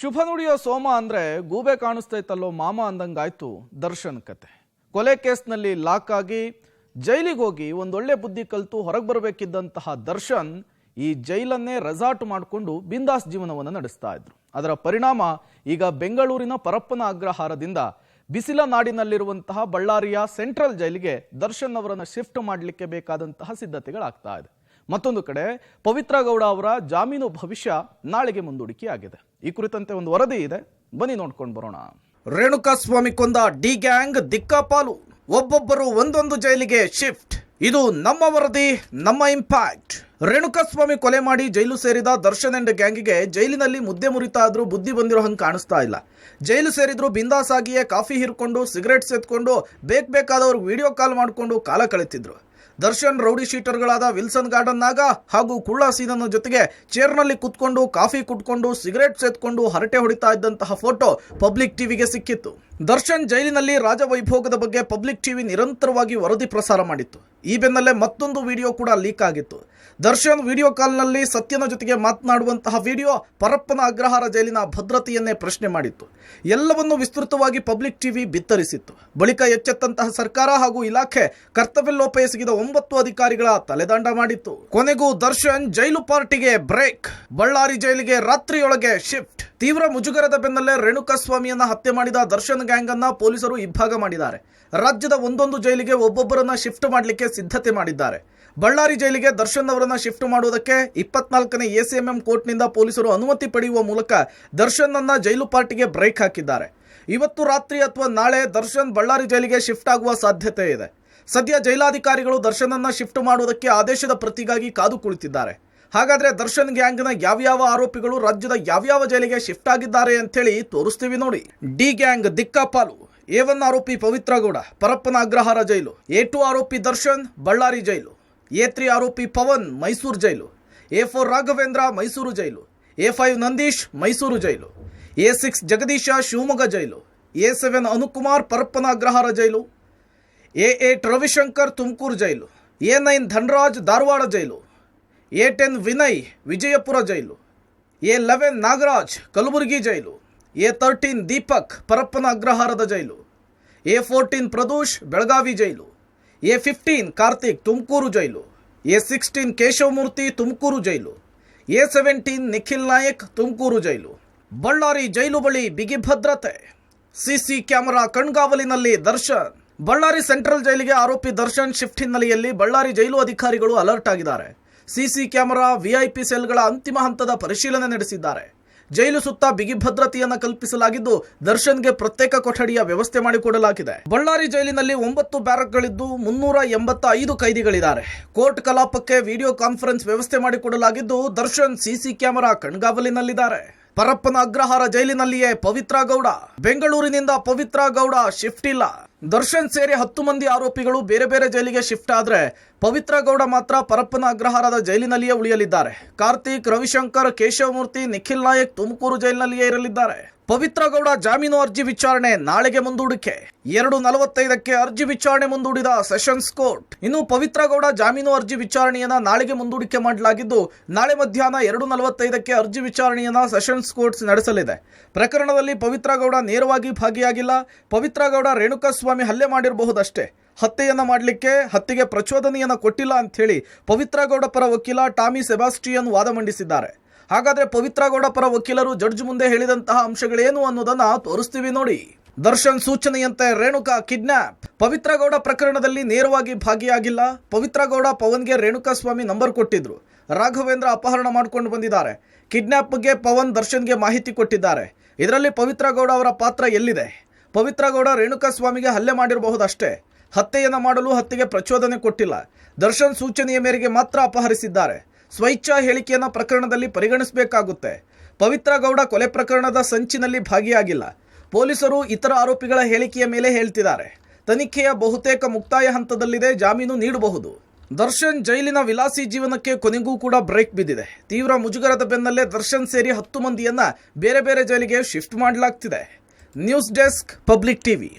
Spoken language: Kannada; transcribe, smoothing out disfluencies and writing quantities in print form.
ಶುಭ ನುಡಿಯೋ ಸೋಮ ಅಂದ್ರೆ ಗೂಬೆ ಕಾಣಿಸ್ತೈತಲ್ಲೋ ಮಾಮ ಅಂದಂಗಾಯ್ತು ದರ್ಶನ್ ಕತೆ. ಕೊಲೆ ಕೇಸ್ನಲ್ಲಿ ಲಾಕ್ ಆಗಿ ಜೈಲಿಗೆ ಹೋಗಿ ಒಂದೊಳ್ಳೆ ಬುದ್ಧಿ ಕಲಿತು ಹೊರಗೆ ಬರಬೇಕಿದ್ದಂತಹ ದರ್ಶನ್ ಈ ಜೈಲನ್ನೇ ರೆಸಾರ್ಟ್ ಮಾಡಿಕೊಂಡು ಬಿಂದಾಸ್ ಜೀವನವನ್ನು ನಡೆಸ್ತಾ ಇದ್ರು. ಅದರ ಪರಿಣಾಮ ಈಗ ಬೆಂಗಳೂರಿನ ಪರಪ್ಪನ ಅಗ್ರಹಾರದಿಂದ ಬಿಸಿಲ ನಾಡಿನಲ್ಲಿರುವಂತಹ ಬಳ್ಳಾರಿಯ ಸೆಂಟ್ರಲ್ ಜೈಲಿಗೆ ದರ್ಶನ್ ಅವರನ್ನು ಶಿಫ್ಟ್ ಮಾಡಲಿಕ್ಕೆ ಬೇಕಾದಂತಹ ಸಿದ್ಧತೆಗಳಾಗ್ತಾ ಇದೆ. ಮತ್ತೊಂದು ಕಡೆ ಪವಿತ್ರ ಗೌಡ ಅವರ ಜಾಮೀನು ಭವಿಷ್ಯ ನಾಳೆಗೆ ಮುಂದೂಡಿಕೆಯಾಗಿದೆ. ಈ ಕುರಿತಂತೆ ಒಂದು ವರದಿ ಇದೆ, ಬನ್ನಿ ನೋಡ್ಕೊಂಡು ಬರೋಣ. ರೇಣುಕಾಸ್ವಾಮಿ ಕೊಂದ ಡಿ ಗ್ಯಾಂಗ್ ದಿಕ್ಕಾಪಾಲು, ಒಬ್ಬೊಬ್ಬರು ಒಂದೊಂದು ಜೈಲಿಗೆ ಶಿಫ್ಟ್. ಇದು ನಮ್ಮ ವರದಿ, ನಮ್ಮ ಇಂಪ್ಯಾಕ್ಟ್. ರೇಣುಕಾಸ್ವಾಮಿ ಕೊಲೆ ಮಾಡಿ ಜೈಲು ಸೇರಿದ ದರ್ಶನ್ ಅಂಡ್ ಗ್ಯಾಂಗಿಗೆ ಜೈಲಿನಲ್ಲಿ ಮುದ್ದೆ ಮುರಿತಾ ಆದ್ರೂ ಬುದ್ಧಿ ಬಂದಿರೋ ಹಂಗೆ ಕಾಣಿಸ್ತಾ ಇಲ್ಲ. ಜೈಲು ಸೇರಿದ್ರು ಬಿಂದಾಸ್ ಆಗಿಯೇ ಕಾಫಿ ಹಿರ್ಕೊಂಡು ಸಿಗರೇಟ್ ಸೇತ್ಕೊಂಡು ಬೇಕಾದವ್ರಿಗೆ ವಿಡಿಯೋ ಕಾಲ್ ಮಾಡಿಕೊಂಡು ಕಾಲ ಕಳೀತಿದ್ರು. ದರ್ಶನ್ ರೌಡಿ ಶೀಟರ್ಗಳಾದ ವಿಲ್ಸನ್ ಗಾರ್ಡನ್ ನಾಗ ಹಾಗೂ ಕುಳ್ಳ ಸೀನನ ಜೊತೆಗೆ ಚೇರ್ನಲ್ಲಿ ಕುತ್ಕೊಂಡು ಕಾಫಿ ಕುಟ್ಕೊಂಡು ಸಿಗರೇಟ್ ಸೇತ್ಕೊಂಡು ಹರಟೆ ಹೊಡಿತಾ ಇದ್ದಂತಹ ಫೋಟೋ ಪಬ್ಲಿಕ್ ಟಿವಿಗೆ ಸಿಕ್ಕಿತ್ತು. ದರ್ಶನ್ ಜೈಲಿನಲ್ಲಿ ರಾಜವೈಭೋಗದ ಬಗ್ಗೆ ಪಬ್ಲಿಕ್ ಟಿವಿ ನಿರಂತರವಾಗಿ ವರದಿ ಪ್ರಸಾರ ಮಾಡಿತ್ತು. ಈ ಬೆನ್ನಲ್ಲೇ ಮತ್ತೊಂದು ವಿಡಿಯೋ ಕೂಡ ಲೀಕ್ ಆಗಿತ್ತು. ದರ್ಶನ್ ವಿಡಿಯೋ ಕಾಲ್ನಲ್ಲಿ ಸತ್ಯನ ಜೊತೆಗೆ ಮಾತನಾಡುವಂತಹ ವಿಡಿಯೋ ಪರಪ್ಪನ ಅಗ್ರಹಾರ ಜೈಲಿನ ಭದ್ರತೆಯನ್ನೇ ಪ್ರಶ್ನೆ ಮಾಡಿತ್ತು. ಎಲ್ಲವನ್ನು ವಿಸ್ತೃತವಾಗಿ ಪಬ್ಲಿಕ್ ಟಿವಿ ಬಿತ್ತರಿಸಿತ್ತು. ಬಳಿಕ ಎಚ್ಚೆತ್ತಂತಹ ಸರ್ಕಾರ ಹಾಗೂ ಇಲಾಖೆ ಕರ್ತವ್ಯ ಲೋಪ ಎಸಗಿದ 9 ಅಧಿಕಾರಿಗಳ ತಲೆದಂಡ ಮಾಡಿತ್ತು. ಕೊನೆಗೂ ದರ್ಶನ್ ಜೈಲು ಪಾರ್ಟಿಗೆ ಬ್ರೇಕ್, ಬಳ್ಳಾರಿ ಜೈಲಿಗೆ ರಾತ್ರಿಯೊಳಗೆ ಶಿಫ್ಟ್. ತೀವ್ರ ಮುಜುಗರದ ಬೆನ್ನಲ್ಲೇ ರೇಣುಕಾಸ್ವಾಮಿಯನ್ನ ಹತ್ಯೆ ಮಾಡಿದ ದರ್ಶನ್ ಗ್ಯಾಂಗ್ ಅನ್ನ ಪೊಲೀಸರು ಇಬ್ಬಾಗ ಮಾಡಿದ್ದಾರೆ. ರಾಜ್ಯದ ಒಂದೊಂದು ಜೈಲಿಗೆ ಒಬ್ಬೊಬ್ಬರನ್ನ ಶಿಫ್ಟ್ ಮಾಡಲಿಕ್ಕೆ ಸಿದ್ಧತೆ ಮಾಡಿದ್ದಾರೆ. ಬಳ್ಳಾರಿ ಜೈಲಿಗೆ ದರ್ಶನ್ ಅವರನ್ನ ಶಿಫ್ಟ್ ಮಾಡುವುದಕ್ಕೆ 24ನೇ ACMM ಕೋರ್ಟ್ನಿಂದ ಪೊಲೀಸರು ಅನುಮತಿ ಪಡೆಯುವ ಮೂಲಕ ದರ್ಶನ್ ಅನ್ನ ಜೈಲು ಪಾರ್ಟಿಗೆ ಬ್ರೇಕ್ ಹಾಕಿದ್ದಾರೆ. ಇವತ್ತು ರಾತ್ರಿ ಅಥವಾ ನಾಳೆ ದರ್ಶನ್ ಬಳ್ಳಾರಿ ಜೈಲಿಗೆ ಶಿಫ್ಟ್ ಆಗುವ ಸಾಧ್ಯತೆ ಇದೆ. ಸದ್ಯ ಜೈಲಾಧಿಕಾರಿಗಳು ದರ್ಶನ್ ಅನ್ನ ಶಿಫ್ಟ್ ಮಾಡುವುದಕ್ಕೆ ಆದೇಶದ ಪ್ರತಿಗಾಗಿ ಕಾದು ಕುಳಿತಿದ್ದಾರೆ. ಹಾಗಾದ್ರೆ ದರ್ಶನ್ ಗ್ಯಾಂಗ್ನ ಯಾವ್ಯಾವ ಆರೋಪಿಗಳು ರಾಜ್ಯದ ಯಾವ್ಯಾವ ಜೈಲಿಗೆ ಶಿಫ್ಟ್ ಆಗಿದ್ದಾರೆ ಅಂತೇಳಿ ತೋರಿಸ್ತೀವಿ ನೋಡಿ. D gang ದಿಕ್ಕಾಪಾಲು. A1 ಆರೋಪಿ ಪವಿತ್ರ ಗೌಡ, ಪರಪ್ಪನ ಅಗ್ರಹಾರ ಜೈಲು. A2 ಆರೋಪಿ ದರ್ಶನ್, ಬಳ್ಳಾರಿ ಜೈಲು. A3 ಆರೋಪಿ ಪವನ್, ಮೈಸೂರು ಜೈಲು. A4 ರಾಘವೇಂದ್ರ, ಮೈಸೂರು ಜೈಲು. A5 ನಂದೀಶ್, ಮೈಸೂರು ಜೈಲು. A6 ಜಗದೀಶ, ಶಿವಮೊಗ್ಗ ಜೈಲು. A7 ಅನುಕುಮಾರ್, ಪರಪ್ಪನ ಅಗ್ರಹಾರ ಜೈಲು. A8 ರವಿಶಂಕರ್, ತುಮಕೂರು ಜೈಲು. A9 ಧನರಾಜ್, ಧಾರವಾಡ ಜೈಲು. A10 ವಿನಯ್, ವಿಜಯಪುರ ಜೈಲು. A11 ನಾಗರಾಜ್, ಕಲಬುರಗಿ ಜೈಲು. A13 ದೀಪಕ್, ಪರಪ್ಪನ ಅಗ್ರಹಾರದ ಜೈಲು. A14 ಪ್ರದೋಷ್, ಬೆಳಗಾವಿ ಜೈಲು. A15 ಕಾರ್ತಿಕ್, ತುಮಕೂರು ಜೈಲು. A16 ಕೇಶವಮೂರ್ತಿ, ತುಮಕೂರು ಜೈಲು. A17 ನಿಖಿಲ್ ನಾಯಕ್, ತುಮಕೂರು ಜೈಲು. ಬಳ್ಳಾರಿ ಜೈಲು ಬಳಿ ಬಿಗಿ ಭದ್ರತೆ, ಸಿಸಿ ಕ್ಯಾಮೆರಾ ಕಣ್ಗಾವಲಿನಲ್ಲಿ ದರ್ಶನ್. ಬಳ್ಳಾರಿ ಸೆಂಟ್ರಲ್ ಜೈಲಿಗೆ ಆರೋಪಿ ದರ್ಶನ್ ಶಿಫ್ಟ್ ಹಿನ್ನೆಲೆಯಲ್ಲಿ ಬಳ್ಳಾರಿ ಜೈಲು ಅಧಿಕಾರಿಗಳು ಅಲರ್ಟ್ ಆಗಿದ್ದಾರೆ. ಸಿಸಿ ಕ್ಯಾಮೆರಾ, VIP ಸೆಲ್ಗಳ ಅಂತಿಮ ಹಂತದ ಪರಿಶೀಲನೆ ನಡೆಸಿದ್ದಾರೆ. ಜೈಲು ಸುತ್ತ ಬಿಗಿ ಭದ್ರತೆಯನ್ನು ಕಲ್ಪಿಸಲಾಗಿದ್ದು ದರ್ಶನ್ಗೆ ಪ್ರತ್ಯೇಕ ಕೊಠಡಿಯ ವ್ಯವಸ್ಥೆ ಮಾಡಿಕೊಡಲಾಗಿದೆ. ಬಳ್ಳಾರಿ ಜೈಲಿನಲ್ಲಿ 9 ಬ್ಯಾರಕ್ಗಳಿದ್ದು 385 ಕೈದಿಗಳಿದ್ದಾರೆ. ಕೋರ್ಟ್ ಕಲಾಪಕ್ಕೆ ವಿಡಿಯೋ ಕಾನ್ಫರೆನ್ಸ್ ವ್ಯವಸ್ಥೆ ಮಾಡಿಕೊಡಲಾಗಿದ್ದು ದರ್ಶನ್ ಸಿಸಿ ಕ್ಯಾಮೆರಾ ಕಣ್ಗಾವಲಿನಲ್ಲಿದ್ದಾರೆ. ಪರಪ್ಪನ ಅಗ್ರಹಾರ ಜೈಲಿನಲ್ಲಿಯೇ ಪವಿತ್ರ ಗೌಡ. ಬೆಂಗಳೂರಿನಿಂದ ಪವಿತ್ರ ಗೌಡ ಶಿಫ್ಟ್ ಇಲ್ಲ. ದರ್ಶನ್ ಸೇರಿ 10 ಮಂದಿ ಆರೋಪಿಗಳು ಬೇರೆ ಬೇರೆ ಜೈಲಿಗೆ ಶಿಫ್ಟ್ ಆದ್ರೆ ಪವಿತ್ರ ಗೌಡ ಮಾತ್ರ ಪರಪ್ಪನ ಅಗ್ರಹಾರದ ಜೈಲಿನಲ್ಲಿಯೇ ಉಳಿಯಲಿದ್ದಾರೆ. ಕಾರ್ತಿಕ್, ರವಿಶಂಕರ್, ಕೇಶವಮೂರ್ತಿ, ನಿಖಿಲ್ ನಾಯಕ್ ತುಮಕೂರು ಜೈಲಿನಲ್ಲಿಯೇ ಇರಲಿದ್ದಾರೆ. ಪವಿತ್ರ ಗೌಡ ಜಾಮೀನು ಅರ್ಜಿ ವಿಚಾರಣೆ ನಾಳೆಗೆ ಮುಂದೂಡಿಕೆ. 2:45ಕ್ಕೆ ಅರ್ಜಿ ವಿಚಾರಣೆ ಮುಂದೂಡಿದ ಸೆಷನ್ಸ್ ಕೋರ್ಟ್. ಇನ್ನು ಪವಿತ್ರ ಗೌಡ ಜಾಮೀನು ಅರ್ಜಿ ವಿಚಾರಣೆಯನ್ನ ನಾಳೆಗೆ ಮುಂದೂಡಿಕೆ ಮಾಡಲಾಗಿದ್ದು ನಾಳೆ ಮಧ್ಯಾಹ್ನ 2:45ಕ್ಕೆ ಅರ್ಜಿ ವಿಚಾರಣೆಯನ್ನ ಸೆಷನ್ಸ್ ಕೋರ್ಟ್ ನಡೆಸಲಿದೆ. ಪ್ರಕರಣದಲ್ಲಿ ಪವಿತ್ರ ಗೌಡ ನೇರವಾಗಿ ಭಾಗಿಯಾಗಿಲ್ಲ. ಪವಿತ್ರ ಗೌಡ ರೇಣುಕಾಸ್ವಾಮಿ ಹಲ್ಲೆ ಮಾಡಿರಬಹುದಷ್ಟೇ, ಹತ್ಯೆಯನ್ನ ಮಾಡಲಿಕ್ಕೆ ಹತ್ಯೆಗೆ ಪ್ರಚೋದನೆಯನ್ನ ಕೊಟ್ಟಿಲ್ಲ ಅಂತ ಹೇಳಿ ಪವಿತ್ರ ಗೌಡ ಪರ ವಕೀಲ ಟಾಮಿ ಸೆಬಾಸ್ಟಿಯನ್ ವಾದ ಮಂಡಿಸಿದ್ದಾರೆ. ಹಾಗಾದ್ರೆ ಪವಿತ್ರ ಗೌಡ ಪರ ವಕೀಲರು ಜಡ್ಜ್ ಮುಂದೆ ಹೇಳಿದಂತಹ ಅಂಶಗಳೇನು ಅನ್ನೋದನ್ನ ತೋರಿಸ್ತೀವಿ ನೋಡಿ. ದರ್ಶನ್ ಸೂಚನೆಯಂತೆ ರೇಣುಕಾ ಕಿಡ್ನಾಪ್. ಪವಿತ್ರ ಗೌಡ ಪ್ರಕರಣದಲ್ಲಿ ನೇರವಾಗಿ ಭಾಗಿಯಾಗಿಲ್ಲ. ಪವಿತ್ರ ಗೌಡ ಪವನ್ಗೆ ರೇಣುಕಾಸ್ವಾಮಿ ನಂಬರ್ ಕೊಟ್ಟಿದ್ರು. ರಾಘವೇಂದ್ರ ಅಪಹರಣ ಮಾಡಿಕೊಂಡು ಬಂದಿದ್ದಾರೆ. ಕಿಡ್ನಾಪ್ ಬಗ್ಗೆ ಪವನ್ ದರ್ಶನ್ಗೆ ಮಾಹಿತಿ ಕೊಟ್ಟಿದ್ದಾರೆ. ಇದರಲ್ಲಿ ಪವಿತ್ರ ಗೌಡ ಅವರ ಪಾತ್ರ ಎಲ್ಲಿದೆ? ಪವಿತ್ರ ಗೌಡ ರೇಣುಕಾಸ್ವಾಮಿಗೆ ಹಲ್ಲೆ ಮಾಡಿರಬಹುದಷ್ಟೇ, ಹತ್ಯೆಯನ್ನು ಮಾಡಲು ಹತ್ಯೆಗೆ ಪ್ರಚೋದನೆ ಕೊಟ್ಟಿಲ್ಲ. ದರ್ಶನ್ ಸೂಚನೆಯ ಮೇರೆಗೆ ಮಾತ್ರ ಅಪಹರಿಸಿದ್ದಾರೆ. ಸ್ವಇಚ್ಛಾ ಹೇಳಿಕೆಯನ್ನು ಪ್ರಕರಣದಲ್ಲಿ ಪರಿಗಣಿಸಬೇಕಾಗುತ್ತೆ. ಪವಿತ್ರ ಗೌಡ ಕೊಲೆ ಪ್ರಕರಣದ ಸಂಚಿನಲ್ಲಿ ಭಾಗಿಯಾಗಿಲ್ಲ. ಪೊಲೀಸರು ಇತರ ಆರೋಪಿಗಳ ಹೇಳಿಕೆಯ ಮೇಲೆ ಹೇಳ್ತಿದ್ದಾರೆ. ತನಿಖೆಯ ಬಹುತೇಕ ಮುಕ್ತಾಯ ಹಂತದಲ್ಲಿದೆ, ಜಾಮೀನು ನೀಡಬಹುದು. ದರ್ಶನ್ ಜೈಲಿನ ವಿಲಾಸಿ ಜೀವನಕ್ಕೆ ಕೊನೆಗೂ ಕೂಡ ಬ್ರೇಕ್ ಬಿದ್ದಿದೆ. ತೀವ್ರ ಮುಜುಗರದ ಬೆನ್ನಲ್ಲೇ ದರ್ಶನ್ ಸೇರಿ 10 ಮಂದಿಯನ್ನ ಬೇರೆ ಬೇರೆ ಜೈಲಿಗೆ ಶಿಫ್ಟ್ ಮಾಡಲಾಗ್ತಿದೆ. News desk, public TV.